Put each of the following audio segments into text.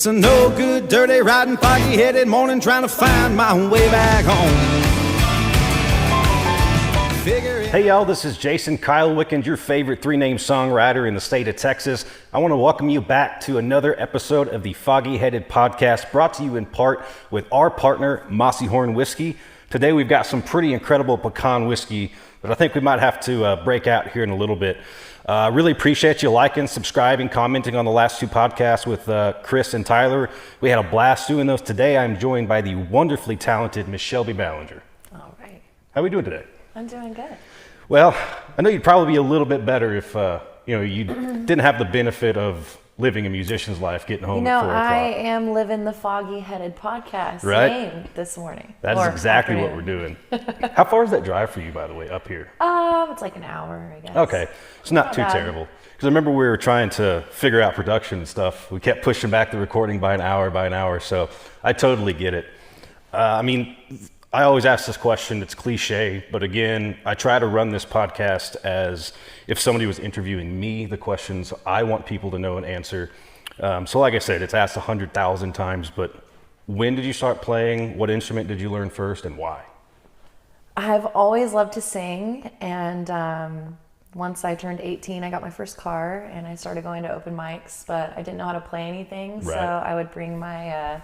It's a no good, dirty, riding, foggy headed morning trying to find my way back home. Hey y'all, this is Jason Kyle Wickens, your favorite three-name songwriter in the state of Texas. I want to welcome you back to another episode of the Foggy Headed Podcast, brought to you in part with our partner, Mossy Horn Whiskey. Today we've got some pretty incredible pecan whiskey that I think we might have to break out here in a little bit. Really appreciate you liking, subscribing, commenting on the last two podcasts with Chris and Tyler. We had a blast doing those. Today I'm joined by the wonderfully talented Miss Shelby Ballenger. All right. How are we doing today? I'm doing good. Well, I know you'd probably be a little bit better if you didn't have the benefit of living a musician's life, getting home at 4 o'clock. I am living the Foggy Headed Podcast game this morning. That is exactly what we're doing. How far is that drive for you, by the way, up here? It's like an hour, I guess. Okay, it's not too terrible. Because I remember we were trying to figure out production and stuff. We kept pushing back the recording by an hour, so I totally get it. I always ask this question, it's cliche, but again, I try to run this podcast as if somebody was interviewing me, the questions I want people to know and answer. So like I said, it's asked 100,000 times, but when did you start playing? What instrument did you learn first and why? I've always loved to sing, and once I turned 18, I got my first car, and I started going to open mics, but I didn't know how to play anything, so I would bring my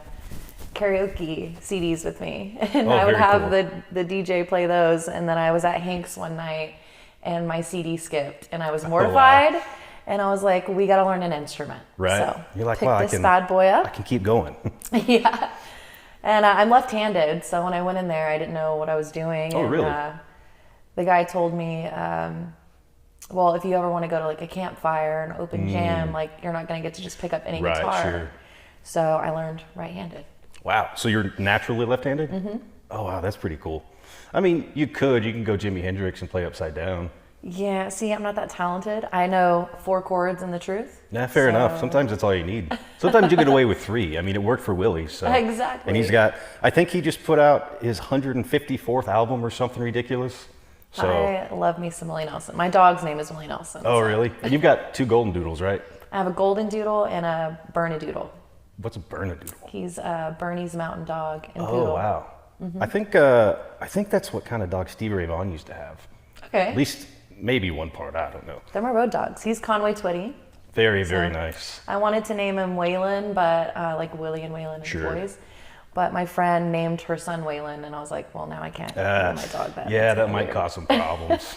karaoke CDs with me, and I would have the DJ play those. And then I was at Hank's one night and my CD skipped and I was mortified. And I was like, we got to learn an instrument. Right. So you're like, pick this bad boy up. I can keep going. Yeah. And I'm left-handed, so when I went in there, I didn't know what I was doing. Oh, really? The guy told me, well, if you ever want to go to like a campfire, an open jam, like you're not going to get to just pick up any guitar. Sure. So I learned right-handed. Wow, so you're naturally left-handed? Mm-hmm. Oh, wow, that's pretty cool. I mean, you can go Jimi Hendrix and play upside down. Yeah, see, I'm not that talented. I know 4 chords and the truth. Yeah, fair enough. Sometimes that's all you need. Sometimes you get away with 3. I mean, it worked for Willie. So. Exactly. And I think he just put out his 154th album or something ridiculous. So. I love me some Willie Nelson. My dog's name is Willie Nelson. Oh, really? And you've got 2 golden doodles, right? I have a golden doodle and a Bernedoodle. What's a Bernedoodle? He's Bernie's mountain dog and poodle. Oh, wow. Mm-hmm. I think that's what kind of dog Stevie Ray Vaughan used to have. Okay. At least maybe one part, I don't know. They're my road dogs. He's Conway Twitty. Very, very nice. I wanted to name him Waylon, but like Willie and Waylon and boys. But my friend named her son Waylon, and I was like, well, now I can't name my dog that. Yeah, that might cause some problems.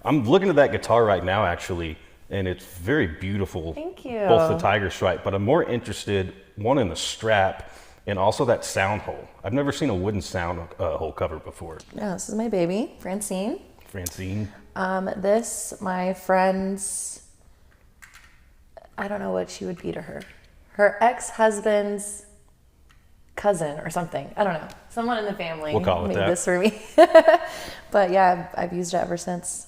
I'm looking at that guitar right now, actually, and it's very beautiful. Thank you. Both the tiger stripe, but I'm more interested, one in the strap, and also that sound hole. I've never seen a wooden sound hole cover before. Yeah, this is my baby, Francene. Francene. This, my friend's, I don't know what she would be to her. Her ex-husband's cousin or something. I don't know. Someone in the family we'll call it made that. this for me. But yeah, I've used it ever since,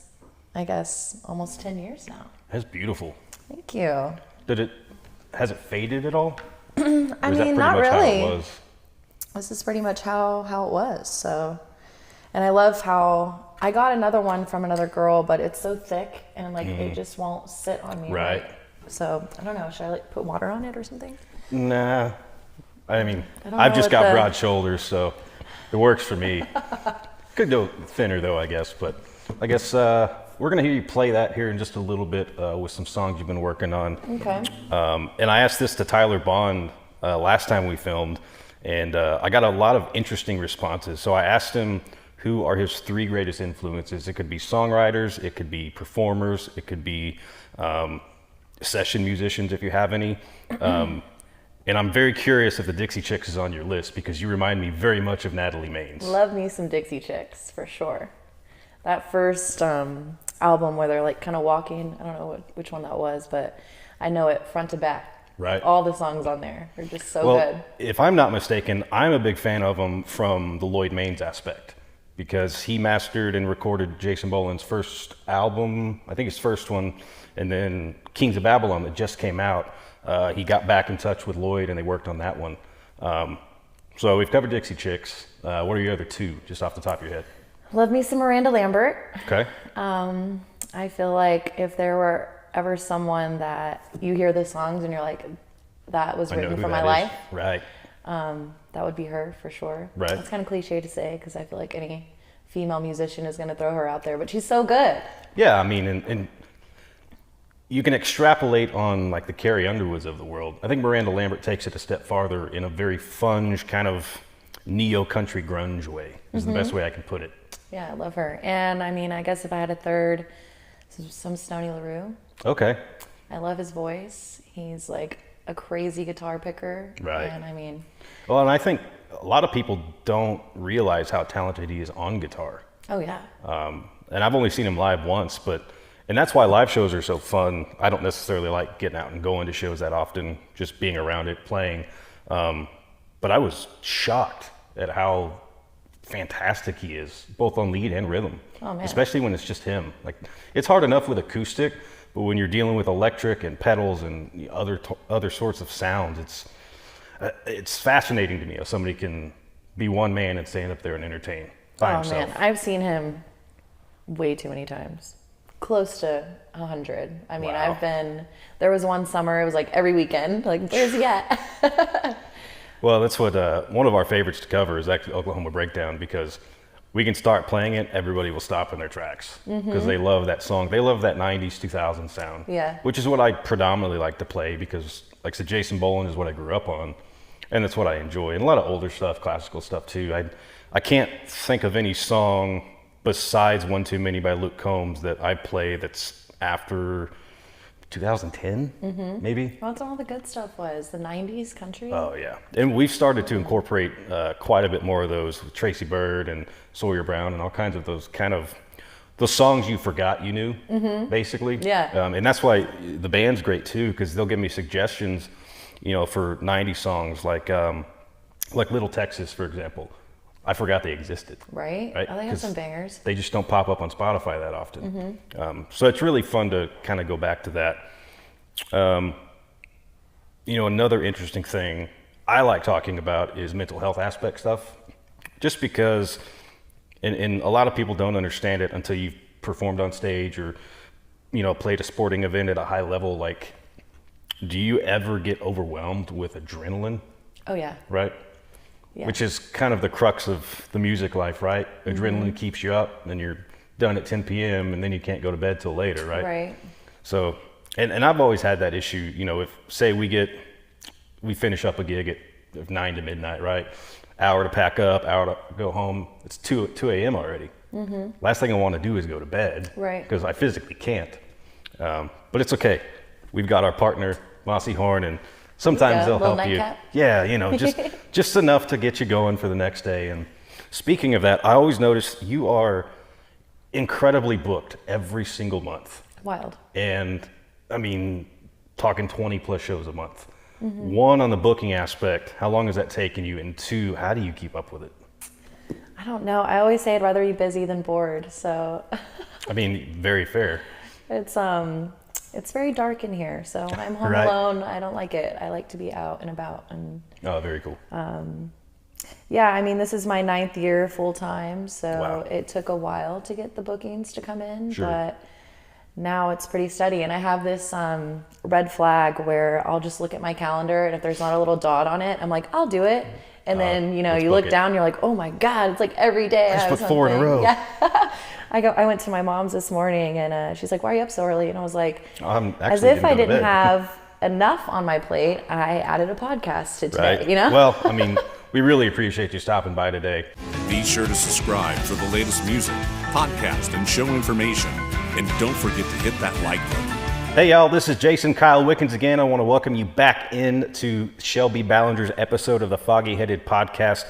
I guess, almost 10 years now. That's beautiful. Thank you. Has it faded at all? I mean, not really. How it was? This is pretty much how it was. So, and I love how I got another one from another girl, but it's so thick and like it just won't sit on me. Right. So I don't know. Should I like put water on it or something? Nah. I mean, I've just got broad shoulders, so it works for me. Could go thinner though, I guess. But I guess we're gonna hear you play that here in just a little bit with some songs you've been working on. Okay. And I asked this to Tyler Bond last time we filmed, and I got a lot of interesting responses. So I asked him who are his 3 greatest influences. It could be songwriters, it could be performers, it could be session musicians if you have any. And I'm very curious if the Dixie Chicks is on your list because you remind me very much of Natalie Maines. Love me some Dixie Chicks for sure. That first album where they're like kind of walking, I don't know which one that was, but I know it front to back. Right. All the songs on there are just so good. If I'm not mistaken, I'm a big fan of them from the Lloyd Maines aspect because he mastered and recorded Jason Boland's first album, I think his first one, and then Kings of Babylon that just came out. He got back in touch with Lloyd and they worked on that one. So we've covered Dixie Chicks. What are your other 2, just off the top of your head? Love me some Miranda Lambert. Okay. I feel like if there were ever someone that you hear the songs and you're like, that was I know written who for my that life. is. Right. That would be her for sure. Right. That's kind of cliche to say because I feel like any female musician is going to throw her out there, but she's so good. Yeah, I mean, and you can extrapolate on like the Carrie Underwoods of the world. I think Miranda Lambert takes it a step farther in a very fun kind of neo-country grunge way, is the best way I can put it. Yeah, I love her. And I mean, I guess if I had a third, some Stoney LaRue. Okay. I love his voice. He's like a crazy guitar picker. Right. And I mean... Well, and I think a lot of people don't realize how talented he is on guitar. Oh, yeah. And I've only seen him live once, and that's why live shows are so fun. I don't necessarily like getting out and going to shows that often, just being around it, playing. But I was shocked at how fantastic he is, both on lead and rhythm. Oh, man. Especially when it's just him. Like, it's hard enough with acoustic, but when you're dealing with electric and pedals and other sorts of sounds, it's fascinating to me how somebody can be one man and stand up there and entertain by himself. Man, I've seen him way too many times. Close to 100. I mean, Wow. there was one summer, it was like every weekend, like, where's he at? Well, that's what one of our favorites to cover is actually Oklahoma Breakdown, because we can start playing it, everybody will stop in their tracks because they love that song. They love that 90s, 2000s sound, Yeah. which is what I predominantly like to play because, like I said, Jason Boland is what I grew up on, and that's what I enjoy. And a lot of older stuff, classical stuff too. I can't think of any song besides One Too Many by Luke Combs that I play that's after 2010, maybe. Well, that's all the good stuff was. The 90s country. Oh, yeah. And we've started to incorporate quite a bit more of those with Tracy Byrd and Sawyer Brown and all kinds of those songs you forgot you knew, basically. Yeah. And that's why the band's great, too, because they'll give me suggestions, for 90 songs, like Little Texas, for example. I forgot they existed. Right? Oh, they have some bangers. They just don't pop up on Spotify that often. So it's really fun to kind of go back to that. Another interesting thing I like talking about is mental health aspect stuff, just because, and a lot of people don't understand it until you've performed on stage or, played a sporting event at a high level. Like, do you ever get overwhelmed with adrenaline? Oh, yeah. Right? Yeah. Which is kind of the crux of the music life, right? Adrenaline keeps you up, and you're done at 10 p.m., and then you can't go to bed till later, right? Right. So, and I've always had that issue, if, say, we finish up a gig at 9 to midnight, right? Hour to pack up, hour to go home. It's 2 a.m. already. Last thing I want to do is go to bed. Right. Because I physically can't. But it's okay. We've got our partner, Mossy Horn, and sometimes they'll help you. Nightcap. Yeah, just enough to get you going for the next day. And speaking of that, I always notice you are incredibly booked every single month. Wild. And I mean, talking 20 plus shows a month. One, on the booking aspect, how long has that taken you? And two, how do you keep up with it? I don't know. I always say I'd rather be busy than bored. So I mean, very fair. it's very dark in here. So when I'm home Right. alone, I don't like it. I like to be out and about. And Oh, very cool. yeah, I mean, this is my 9th year full time. So Wow. it took a while to get the bookings to come in, Sure. but now it's pretty steady. And I have this red flag where I'll just look at my calendar, and if there's not a little dot on it, I'm like, I'll do it. And then, let's you book look it. down, you're like, oh my God, it's like every day I just have put 4 in a something. row. Yeah. I went to my mom's this morning, and she's like, why are you up so early? And I was like, I'm as actually if gonna I go to didn't bed. have enough on my plate, I added a podcast to today, Right. Well, I mean, we really appreciate you stopping by today. Be sure to subscribe for the latest music, podcast, and show information. And don't forget to hit that like button. Hey y'all, this is Jason Kyle Wickens again. I want to welcome you back into Shelby Ballenger's episode of the Foggy Headed Podcast.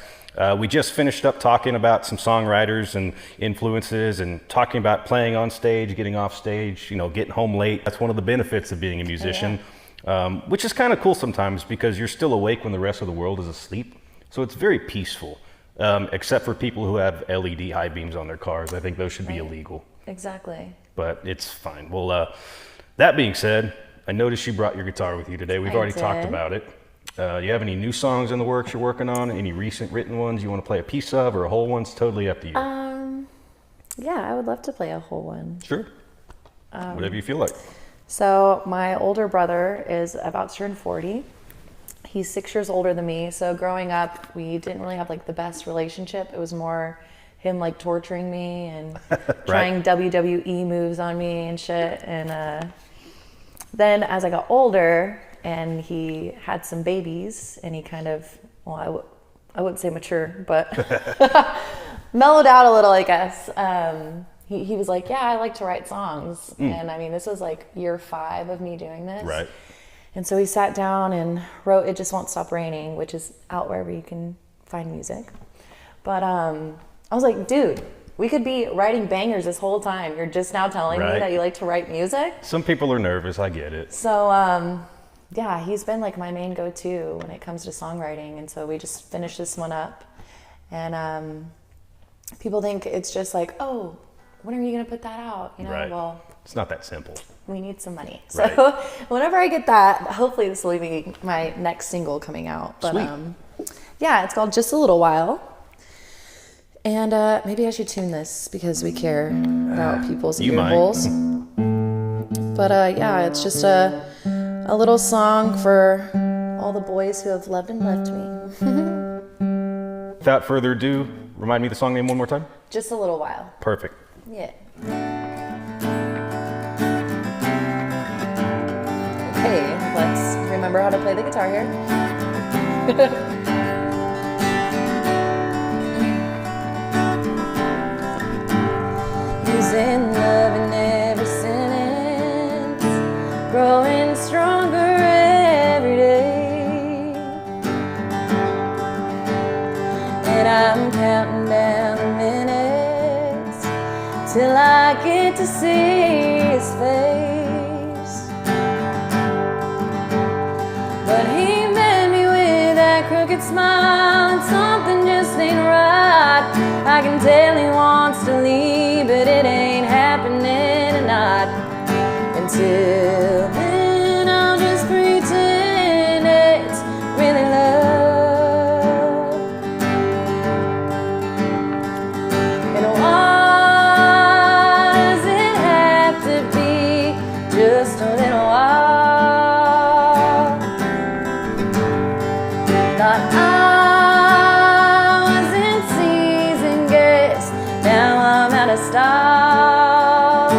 We just finished up talking about some songwriters and influences and talking about playing on stage, getting off stage, getting home late. That's one of the benefits of being a musician, which is kind of cool sometimes because you're still awake when the rest of the world is asleep. So it's very peaceful, except for people who have LED high beams on their cars. I think those should be illegal, Exactly. but it's fine. Well, that being said, I noticed you brought your guitar with you today. We've I already talked did. about it. You have any new songs in the works you're working on? Any recent written ones you want to play a piece of, or a whole one? It's totally up to you. Yeah, I would love to play a whole one. Sure. Whatever you feel like. So my older brother is about to turn 40, He's 6 years older than me. So growing up, we didn't really have like the best relationship. It was more him like torturing me and trying WWE moves on me and shit. And then as I got older and he had some babies and he kind of, well, I wouldn't say mature, but mellowed out a little, I guess. He was like, yeah, I like to write songs. And I mean, this was like year 5 of me doing this. Right. And so he sat down and wrote It Just Won't Stop Raining, which is out wherever you can find music. But I was like, dude, we could be writing bangers this whole time. You're just now telling me that you like to write music? Some people are nervous, I get it. So yeah, he's been like my main go-to when it comes to songwriting. And so we just finished this one up. And people think it's just like, oh, when are you going to put that out? You know, well, it's not that simple. We need some money. So whenever I get that, hopefully this will be my next single coming out. But yeah, it's called Just a Little While. And maybe I should tune this because we care about people's ear holes. But yeah, it's just a little song for all the boys who have loved and left me. Without further ado, remind me the song name one more time. Just a Little While. Perfect. Yeah. Okay, let's remember how to play the guitar here. Losing love in every sentence, growing stronger every day. And I'm counting down the minutes till I get to see his face. But he met me with that crooked smile, and something just ain't right. I can tell he wants to leave, but it ain't happening tonight. Until then, I'll just pretend it's really love. And why does it have to be just a little while? Thought I was in season guest, now I'm out of style.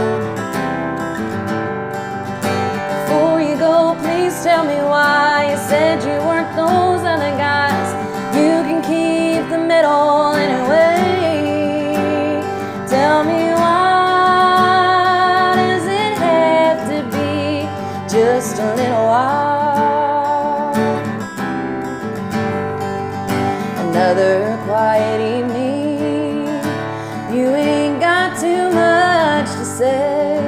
Before you go, please tell me why you said you weren't those other guys. You can keep the middle anyway. Tell me why does it have to be just a little while? Another quiet evening, you ain't got too much to say.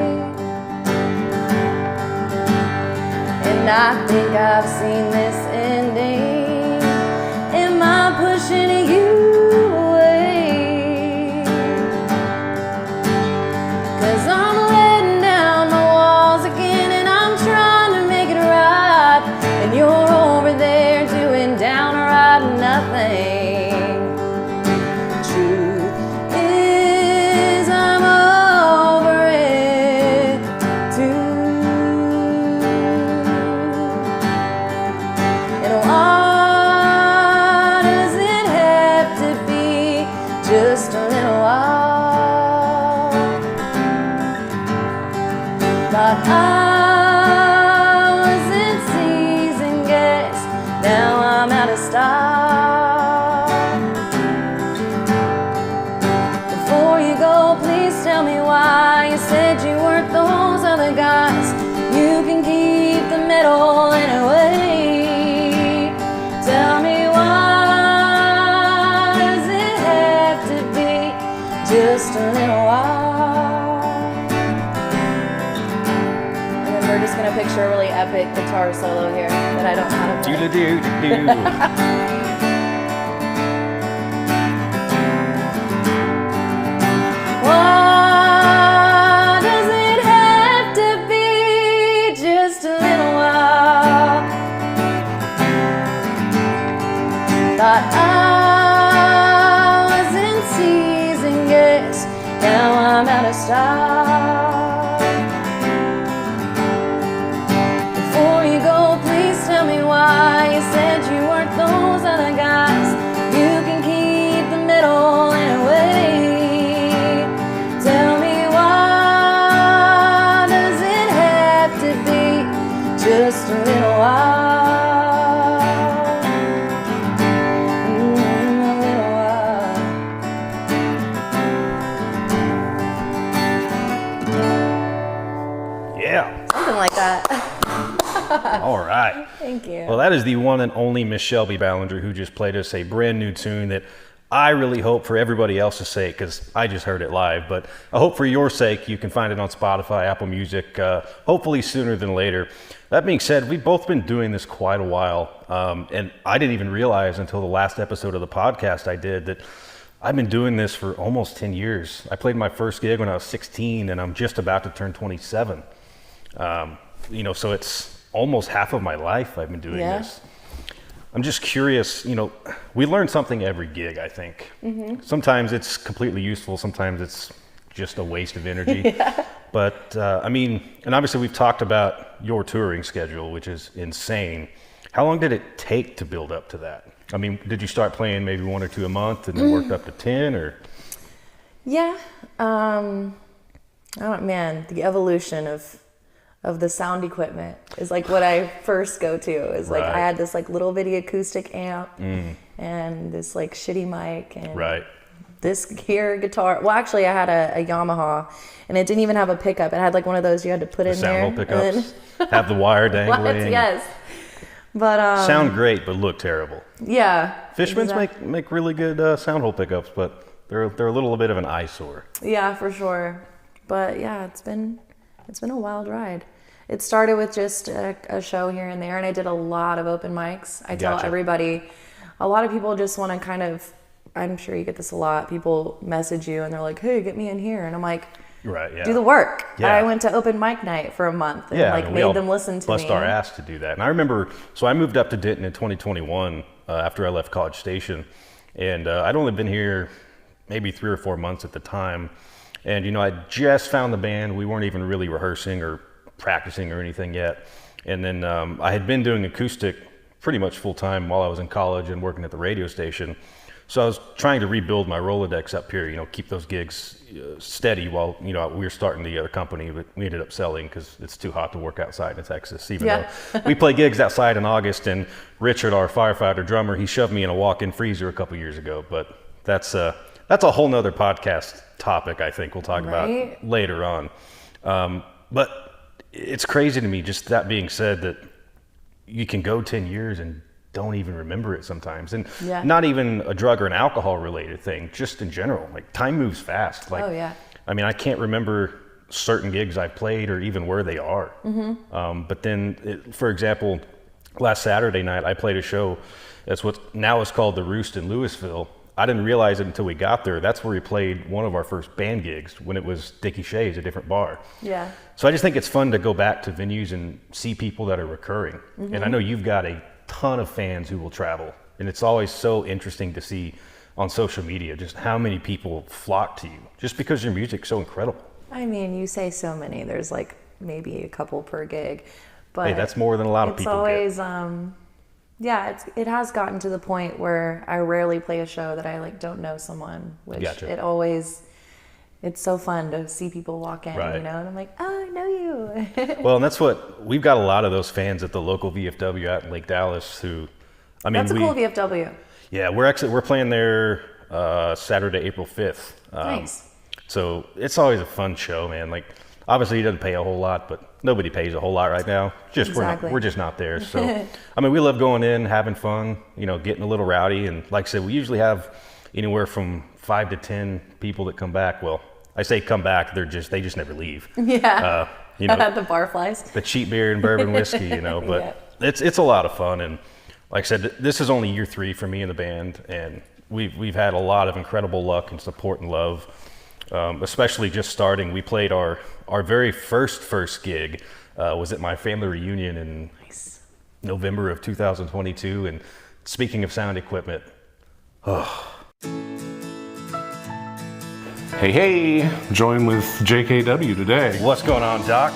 And I think I've seen this ending. Am I pushing you away? 'Cause I'm letting down my walls again, and I'm trying to make it right. And you're over there doing downright nothing. Truth is, I'm over it too. And why does it have to be just a little while? Thought I was in season guest, now I'm out of style. Before you go, please tell me why you said you weren't those other guys. You can keep the middle anyway. Tell me why does it have to be just a little while? And then we're just gonna picture a really epic guitar solo here that I don't know how to play. Do-do-do-do-do. Why does it have to be just a little while? Thought I was in season guest, now I'm out of style. Before you go, please tell me why you said is the one and only Miss Shelby Ballenger, who just played us a brand new tune that I really hope for everybody else's sake, because I just heard it live, but I hope for your sake you can find it on Spotify, Apple Music, hopefully sooner than later. That being said, we've both been doing this quite a while, and I didn't even realize until the last episode of the podcast I did that I've been doing this for almost 10 years. I played my first gig when I was 16, and I'm just about to turn 27. So it's almost half of my life I've been doing this. I'm just curious, we learn something every gig, I think. Mm-hmm. Sometimes it's completely useful, sometimes it's just a waste of energy. But and obviously we've talked about your touring schedule, which is insane. How long did it take to build up to that? I mean, did you start playing maybe 1 or 2 a month and then worked up to 10 or? Yeah. The evolution of the sound equipment is like what I first go to. Is like I had this like little bitty acoustic amp and this like shitty mic and this here guitar. Well, actually I had a Yamaha and it didn't even have a pickup. It had like one of those you had to put in there. Sound hole pickups. Have the wire dangling. Yes. But sound great but look terrible. Yeah. Fishmans make really good sound hole pickups, but they're a little bit of an eyesore. Yeah, for sure. But yeah, it's been a wild ride. It started with just a show here and there, and I did a lot of open mics. I tell everybody, a lot of people just want to kind of, I'm sure you get this a lot, people message you and they're like, hey, get me in here. And I'm like, do the work. Yeah. I went to open mic night for a month and made them listen to me. Bust our ass to do that. And I remember, so I moved up to Denton in 2021 after I left College Station. And I'd only been here maybe 3 or 4 months at the time. And, I just found the band. We weren't even really rehearsing or practicing or anything yet. And then I had been doing acoustic pretty much full time while I was in college and working at the radio station. So I was trying to rebuild my Rolodex up here, keep those gigs steady while, we were starting the other company, but we ended up selling because it's too hot to work outside in Texas, even though we play gigs outside in August. And Richard, our firefighter drummer, he shoved me in a walk-in freezer a couple years ago, but that's a whole nother podcast topic I think we'll talk about later on. But it's crazy to me, just that being said, that you can go 10 years and don't even remember it sometimes. And not even a drug or an alcohol related thing, just in general. Like time moves fast. I mean, I can't remember certain gigs I've played or even where they are. Mm-hmm. But then, for example, last Saturday night, I played a show that's what now is called The Roost in Louisville. I didn't realize it until we got there. That's where we played one of our first band gigs when it was Dickie Shea's, a different bar. Yeah. So I just think it's fun to go back to venues and see people that are recurring. Mm-hmm. And I know you've got a ton of fans who will travel. And it's always so interesting to see on social media just how many people flock to you just because your music's so incredible. I mean, you say so many. There's like maybe a couple per gig. But hey, that's more than a lot of people get. It's always... it has gotten to the point where I rarely play a show that I don't know someone, which it's so fun to see people walk in, and I'm like, oh, I know you. Well, and that's what, we've got a lot of those fans at the local VFW out in Lake Dallas who, that's a cool VFW. Yeah, we're playing there Saturday, April 5th. Nice. So it's always a fun show, man. Obviously, he doesn't pay a whole lot, but nobody pays a whole lot right now. We're just not there. So, I mean, we love going in, having fun, getting a little rowdy. And like I said, we usually have anywhere from 5 to 10 people that come back. Well, I say come back, they just never leave. Yeah. The barflies. The cheap beer and bourbon whiskey, but it's a lot of fun. And like I said, this is only year 3 for me in the band. And we've had a lot of incredible luck and support and love. Especially just starting, we played our very first gig was at my family reunion in November of 2022. And speaking of sound equipment, Hey, join with JKW today. What's going on, Doc?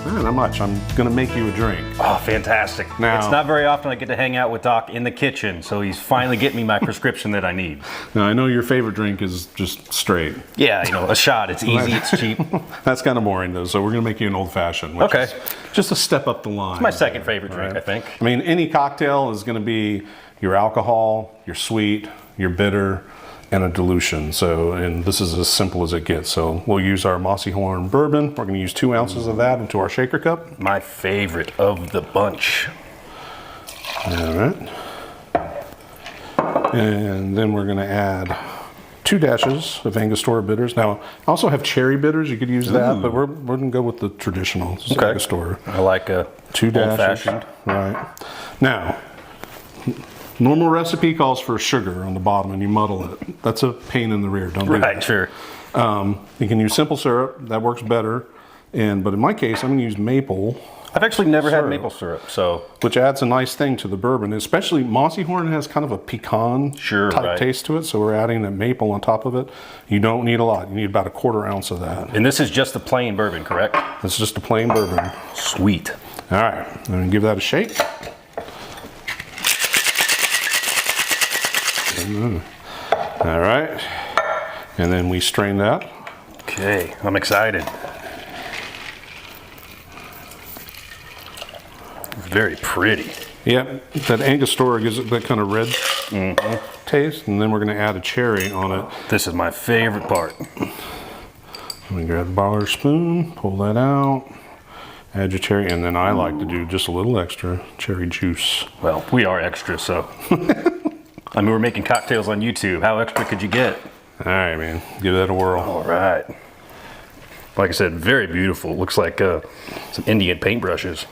Not much. I'm gonna make you a drink. Oh, fantastic. Now, it's not very often I get to hang out with Doc in the kitchen, so he's finally getting me my prescription that I need. Now, I know your favorite drink is just straight. Yeah, a shot. It's easy, it's cheap. That's kind of boring, though, so we're gonna make you an old-fashioned, which is just a step up the line. It's my second favorite drink, I think. I mean, any cocktail is gonna be your alcohol, your sweet, your bitter, and a dilution. And this is as simple as it gets. So we'll use our Mossy Horn bourbon. We're going to use 2 ounces of that into our shaker cup. My favorite of the bunch. All right. And then we're going to add 2 dashes of Angostura bitters. Now, I also have cherry bitters. You could use that, but we're going to go with the traditional Angostura. I like a 2 dashes. old-fashioned. Right. Now, normal recipe calls for sugar on the bottom, and you muddle it. That's a pain in the rear. Don't do that. Right, sure. You can use simple syrup. That works better. But in my case, I'm going to use maple. I've actually never had syrup, maple syrup, so. which adds a nice thing to the bourbon. Especially Mossy Horn has kind of a pecan type taste to it, so we're adding that maple on top of it. You don't need a lot. You need about a 1/4 ounce of that. And this is just a plain bourbon, correct? It's just a plain bourbon. Sweet. All right, I'm going to give that a shake. All right, and then we strain that. Okay, I'm excited. Very pretty. Yep, that Angostura gives it that kind of red taste, and then we're going to add a cherry on it. This is my favorite part. Let me grab a bar spoon, pull that out, add your cherry, and then I like to do just a little extra cherry juice. Well, we are extra, so. I mean, we're making cocktails on YouTube. How extra could you get? All right, man, give that a whirl. All right. Like I said, very beautiful. Looks like some Indian paintbrushes.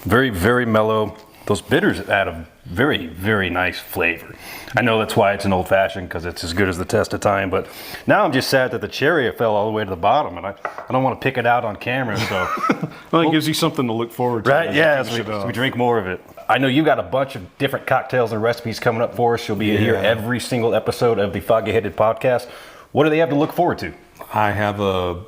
Very, very mellow. Those bitters add a very, very nice flavor. I know that's why it's an old fashioned, because it's as good as the test of time, but now I'm just sad that the cherry fell all the way to the bottom, and I don't want to pick it out on camera, so. Well, it gives you something to look forward to. Right, yeah, as we drink more of it. I know you got a bunch of different cocktails and recipes coming up for us. You'll be here every single episode of the Foggy Headed Podcast. What do they have to look forward to? I have a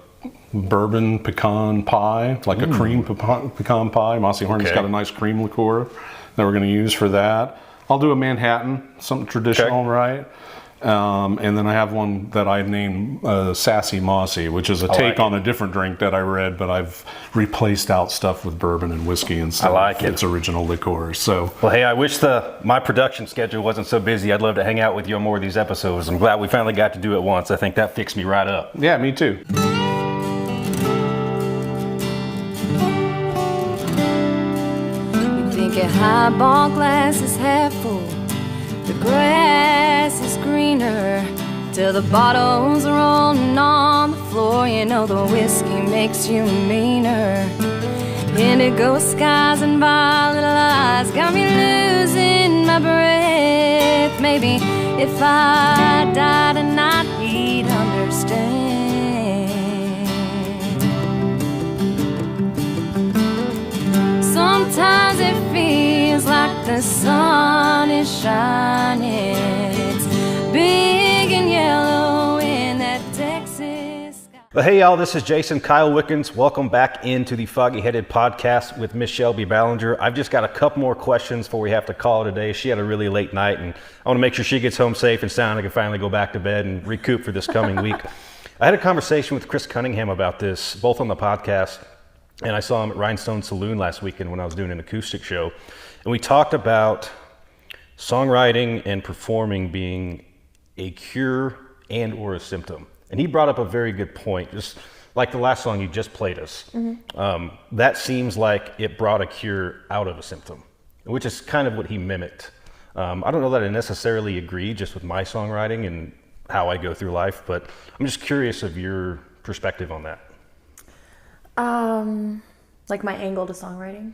bourbon pecan pie, like a cream pecan pie. Mossy Horn's got a nice cream liqueur that we're going to use for that. I'll do a Manhattan, something traditional, right? And then I have one that I named Sassy Mossy, which is a take on a different drink that I read, but I've replaced out stuff with bourbon and whiskey instead of its original liqueur. So, well, hey, I wish my production schedule wasn't so busy. I'd love to hang out with you on more of these episodes. I'm glad we finally got to do it once. I think that fixed me right up. Yeah, me too. Your highball glass is half full, the grass is greener, till the bottles are rolling on the floor. You know the whiskey makes you meaner. Indigo skies and violet eyes got me losing my breath. Maybe if I died tonight, he'd understand. Sometimes it feels like the sun is shining. It's big and yellow in that Texas sky. Well, hey y'all, this is Jason Kyle Wickens. Welcome back into the Foggy Headed Podcast with Miss Shelby Ballenger. I've just got a couple more questions before we have to call it a day. She had a really late night, and I want to make sure she gets home safe and sound and can finally go back to bed and recoup for this coming week. I had a conversation with Chris Cunningham about this, both on the podcast, and I saw him at Rhinestone Saloon last weekend when I was doing an acoustic show. And we talked about songwriting and performing being a cure and or a symptom. And he brought up a very good point, just like the last song you just played us. That seems like it brought a cure out of a symptom, which is kind of what he mimicked. I don't know that I necessarily agree just with my songwriting and how I go through life, but I'm just curious of your perspective on that. Like my angle to songwriting?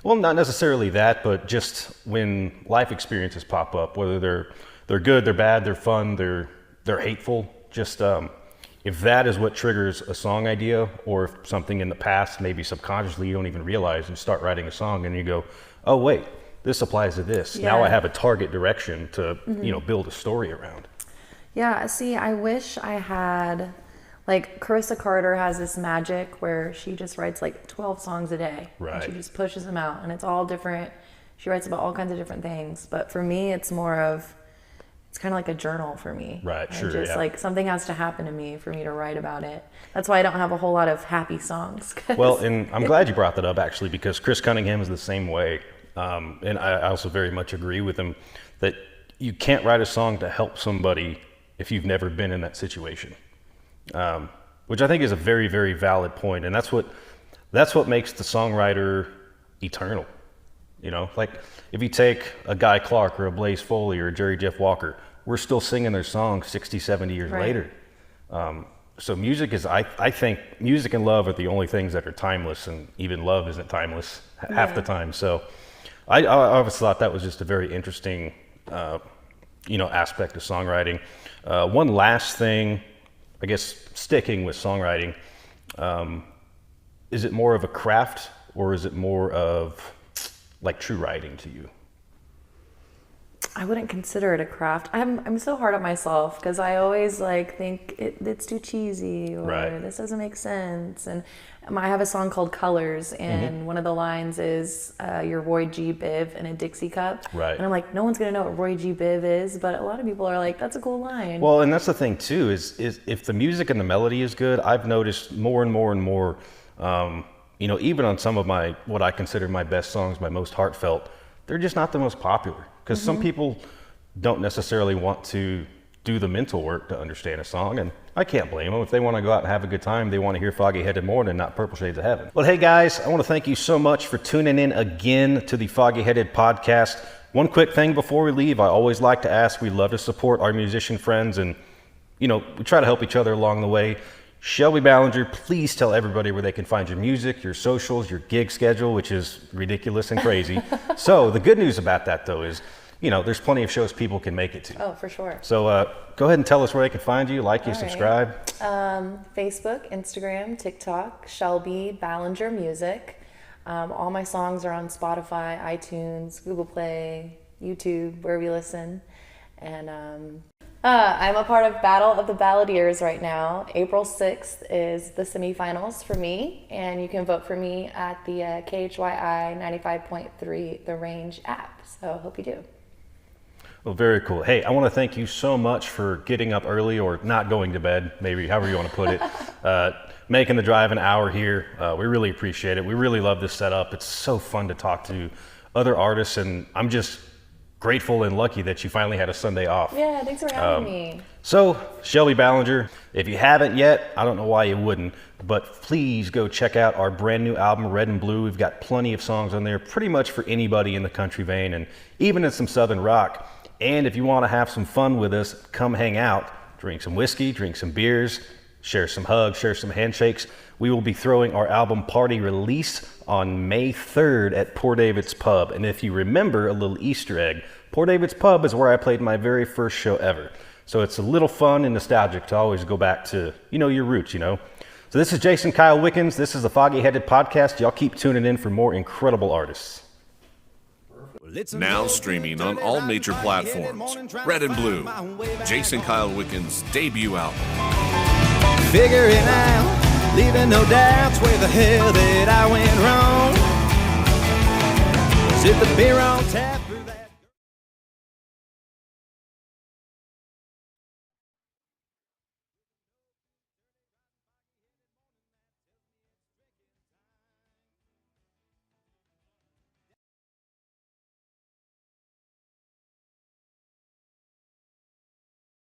Well, not necessarily that, but just when life experiences pop up, whether they're good, they're bad, they're fun, they're hateful, just if that is what triggers a song idea, or if something in the past, maybe subconsciously you don't even realize, and start writing a song and you go, oh wait, this applies to this. Yeah. Now I have a target direction to build a story around. Yeah, see, I wish I had, like Carissa Carter has this magic where she just writes like 12 songs a day. Right. And she just pushes them out, and it's all different. She writes about all kinds of different things. But for me, it's more of, it's kind of like a journal for me. Right, sure, just like something has to happen to me for me to write about it. That's why I don't have a whole lot of happy songs. Well, and I'm glad you brought that up actually, because Chris Cunningham is the same way. And I also very much agree with him that you can't write a song to help somebody if you've never been in that situation. Which I think is a very, very valid point. And that's what that's what makes the songwriter eternal. You know, like if you take a Guy Clark or a Blaze Foley or a Jerry Jeff Walker, we're still singing their songs 60, 70 years later. So music is, I think music and love are the only things that are timeless, and even love isn't timeless half the time. So I always thought that was just a very interesting, aspect of songwriting. One last thing, I guess, sticking with songwriting, is it more of a craft or is it more of like true writing to you? I wouldn't consider it a craft. I'm so hard on myself because I always think it's too cheesy or this doesn't make sense. And I have a song called Colors, and one of the lines is your Roy G. Biv in a Dixie cup. Right. And I'm like, no one's gonna know what Roy G. Biv is, but a lot of people are like, that's a cool line. Well, and that's the thing too, is if the music and the melody is good, I've noticed more and more and more, even on some of my, what I consider my best songs, my most heartfelt, they're just not the most popular. Because some people don't necessarily want to do the mental work to understand a song, and I can't blame them. If they want to go out and have a good time, they want to hear Foggy Headed Morning, not Purple Shades of Heaven. Well, hey guys, I want to thank you so much for tuning in again to the Foggy Headed Podcast. One quick thing before we leave, I always like to ask, we love to support our musician friends, and we try to help each other along the way. Shelby Ballenger, please tell everybody where they can find your music, your socials, your gig schedule, which is ridiculous and crazy. So the good news about that though is, there's plenty of shows people can make it to. Oh, for sure. So go ahead and tell us where they can find you, like you, subscribe. Facebook, Instagram, TikTok, Shelby Ballenger Music. All my songs are on Spotify, iTunes, Google Play, YouTube, wherever you listen. And I'm a part of Battle of the Balladeers right now. April 6th is the semifinals for me, and you can vote for me at the KHYI 95.3 The Range app. So I hope you do. Well, very cool. Hey, I want to thank you so much for getting up early, or not going to bed, maybe however you want to put it, making the drive an hour here. We really appreciate it. We really love this setup. It's so fun to talk to other artists, and I'm just grateful and lucky that you finally had a Sunday off. Yeah, thanks for having me. So, Shelby Ballenger, if you haven't yet, I don't know why you wouldn't, but please go check out our brand new album, Red and Blue. We've got plenty of songs on there, pretty much for anybody in the country vein, and even in some Southern rock. And if you want to have some fun with us, come hang out, drink some whiskey, drink some beers, share some hugs, share some handshakes. We will be throwing our album party release on May 3rd at Poor David's Pub. And if you remember, a little Easter egg, Poor David's Pub is where I played my very first show ever. So it's a little fun and nostalgic to always go back to, your roots, So this is Jason Kyle Wickens. This is the Foggy Headed Podcast. Y'all keep tuning in for more incredible artists. Now streaming on all major platforms, Red and Blue, Jason Kyle Wickens' debut album. Figuring out, leaving no doubts where the hell that I went wrong. Was it the beer on tap?